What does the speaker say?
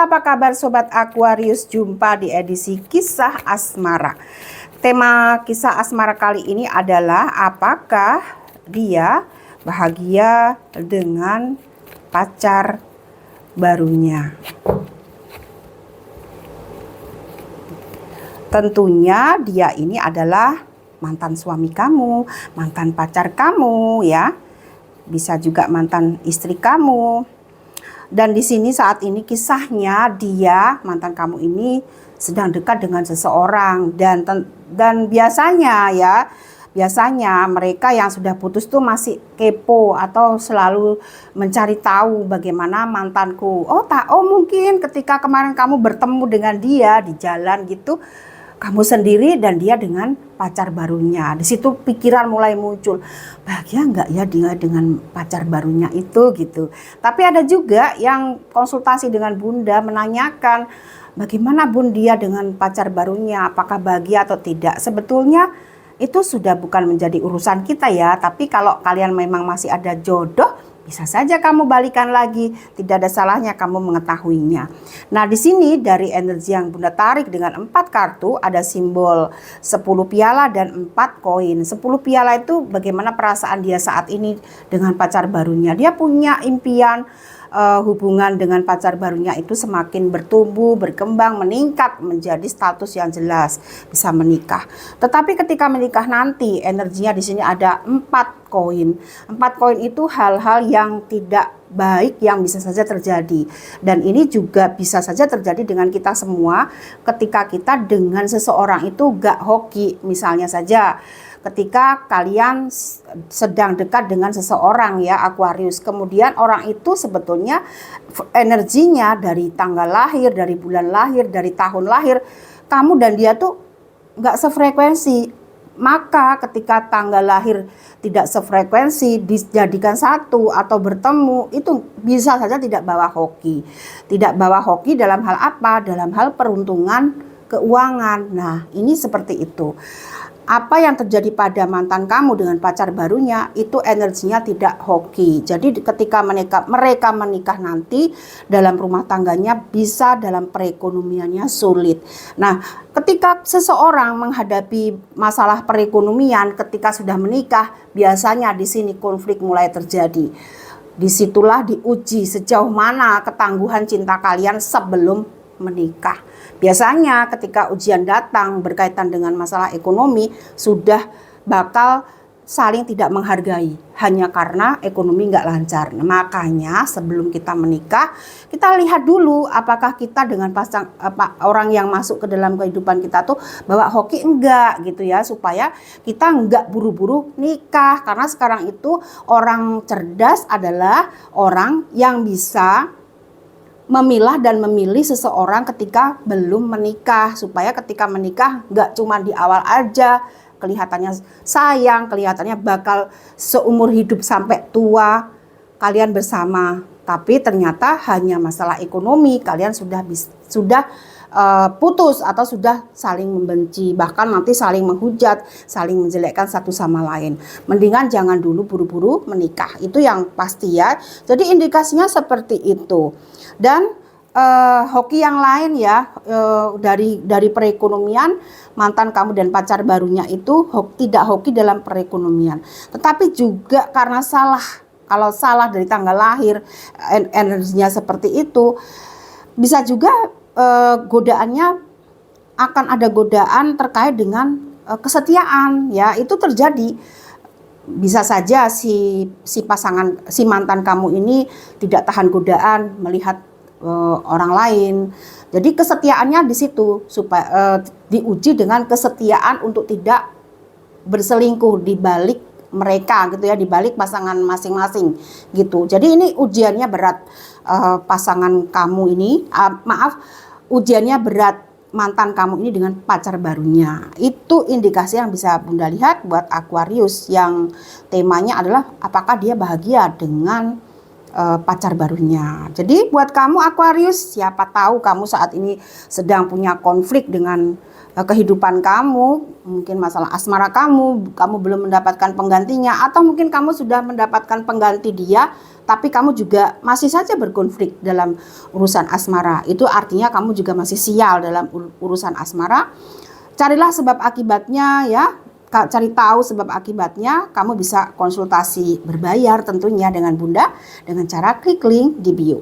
apa kabar Sobat Aquarius? Jumpa di edisi Kisah Asmara. Tema Kisah Asmara kali ini adalah apakah dia bahagia dengan pacar barunya. Tentunya dia ini adalah mantan suami kamu, mantan pacar kamu ya. Bisa juga mantan istri kamu. Dan di sini saat ini kisahnya dia, mantan kamu ini sedang dekat dengan seseorang dan biasanya mereka yang sudah putus tuh masih kepo atau selalu mencari tahu bagaimana mantanku. Oh mungkin ketika kemarin kamu bertemu dengan dia di jalan gitu, kamu sendiri dan dia dengan pacar barunya. Di situ pikiran mulai muncul, bahagia nggak ya dia dengan pacar barunya itu gitu. Tapi ada juga yang konsultasi dengan Bunda menanyakan, bagaimana Bun dia dengan pacar barunya, apakah bahagia atau tidak. Sebetulnya itu sudah bukan menjadi urusan kita ya. Tapi kalau kalian memang masih ada jodoh, bisa saja kamu balikan lagi, tidak ada salahnya kamu mengetahuinya. Nah, di sini dari energi yang Bunda tarik dengan 4 kartu ada simbol 10 piala dan 4 koin. 10 piala itu bagaimana perasaan dia saat ini dengan pacar barunya. Dia punya impian hubungan dengan pacar barunya itu semakin bertumbuh, berkembang, meningkat menjadi status yang jelas, bisa menikah. Tetapi ketika menikah nanti energinya di sini ada 4 koin. 4 koin itu hal-hal yang tidak baik yang bisa saja terjadi. Dan ini juga bisa saja terjadi dengan kita semua ketika kita dengan seseorang itu gak hoki. Misalnya saja ketika kalian sedang dekat dengan seseorang ya Aquarius, kemudian orang itu sebetulnya energinya dari tanggal lahir, dari bulan lahir, dari tahun lahir, kamu dan dia tuh gak sefrekuensi. Maka ketika tanggal lahir tidak sefrekuensi, dijadikan satu atau bertemu, itu bisa saja tidak bawa hoki. Tidak bawa hoki dalam hal apa? Dalam hal peruntungan keuangan. Nah, ini seperti itu. Apa yang terjadi pada mantan kamu dengan pacar barunya itu energinya tidak hoki. Jadi ketika mereka menikah nanti dalam rumah tangganya bisa dalam perekonomiannya sulit. Nah, ketika seseorang menghadapi masalah perekonomian ketika sudah menikah, biasanya di sini konflik mulai terjadi. Disitulah diuji sejauh mana ketangguhan cinta kalian sebelum menikah. Biasanya ketika ujian datang berkaitan dengan masalah ekonomi sudah bakal saling tidak menghargai hanya karena ekonomi nggak lancar. Nah, makanya sebelum kita menikah kita lihat dulu apakah kita dengan orang yang masuk ke dalam kehidupan kita tuh bawa hoki enggak gitu ya, supaya kita enggak buru-buru nikah. Karena sekarang itu orang cerdas adalah orang yang bisa memilah dan memilih seseorang ketika belum menikah, supaya ketika menikah nggak cuma di awal aja kelihatannya sayang, kelihatannya bakal seumur hidup sampai tua kalian bersama, tapi ternyata hanya masalah ekonomi kalian sudah putus atau sudah saling membenci, bahkan nanti saling menghujat, saling menjelekkan satu sama lain. Mendingan jangan dulu buru-buru menikah, itu yang pasti ya. Jadi indikasinya seperti itu. Dan hoki yang lain ya, dari perekonomian, mantan kamu dan pacar barunya itu tidak hoki dalam perekonomian, tetapi juga karena salah. Kalau salah dari tanggal lahir, energinya seperti itu, bisa juga godaannya akan ada godaan terkait dengan kesetiaan ya, itu terjadi. Bisa saja si mantan kamu ini tidak tahan godaan melihat orang lain. Jadi kesetiaannya di situ supaya diuji dengan kesetiaan untuk tidak berselingkuh di balik mereka gitu ya, di balik pasangan masing-masing gitu. Jadi ini ujiannya berat, pasangan kamu ini, ujiannya berat mantan kamu ini dengan pacar barunya. Itu indikasi yang bisa Bunda lihat buat Aquarius yang temanya adalah apakah dia bahagia dengan pacar barunya. Jadi buat kamu Aquarius, siapa tahu kamu saat ini sedang punya konflik dengan kehidupan kamu, mungkin masalah asmara kamu belum mendapatkan penggantinya, atau mungkin kamu sudah mendapatkan pengganti dia, tapi kamu juga masih saja berkonflik dalam urusan asmara. Itu artinya kamu juga masih sial dalam urusan asmara. Carilah sebab akibatnya ya. Cari tahu sebab akibatnya, kamu bisa konsultasi berbayar tentunya dengan Bunda dengan cara klik link di bio.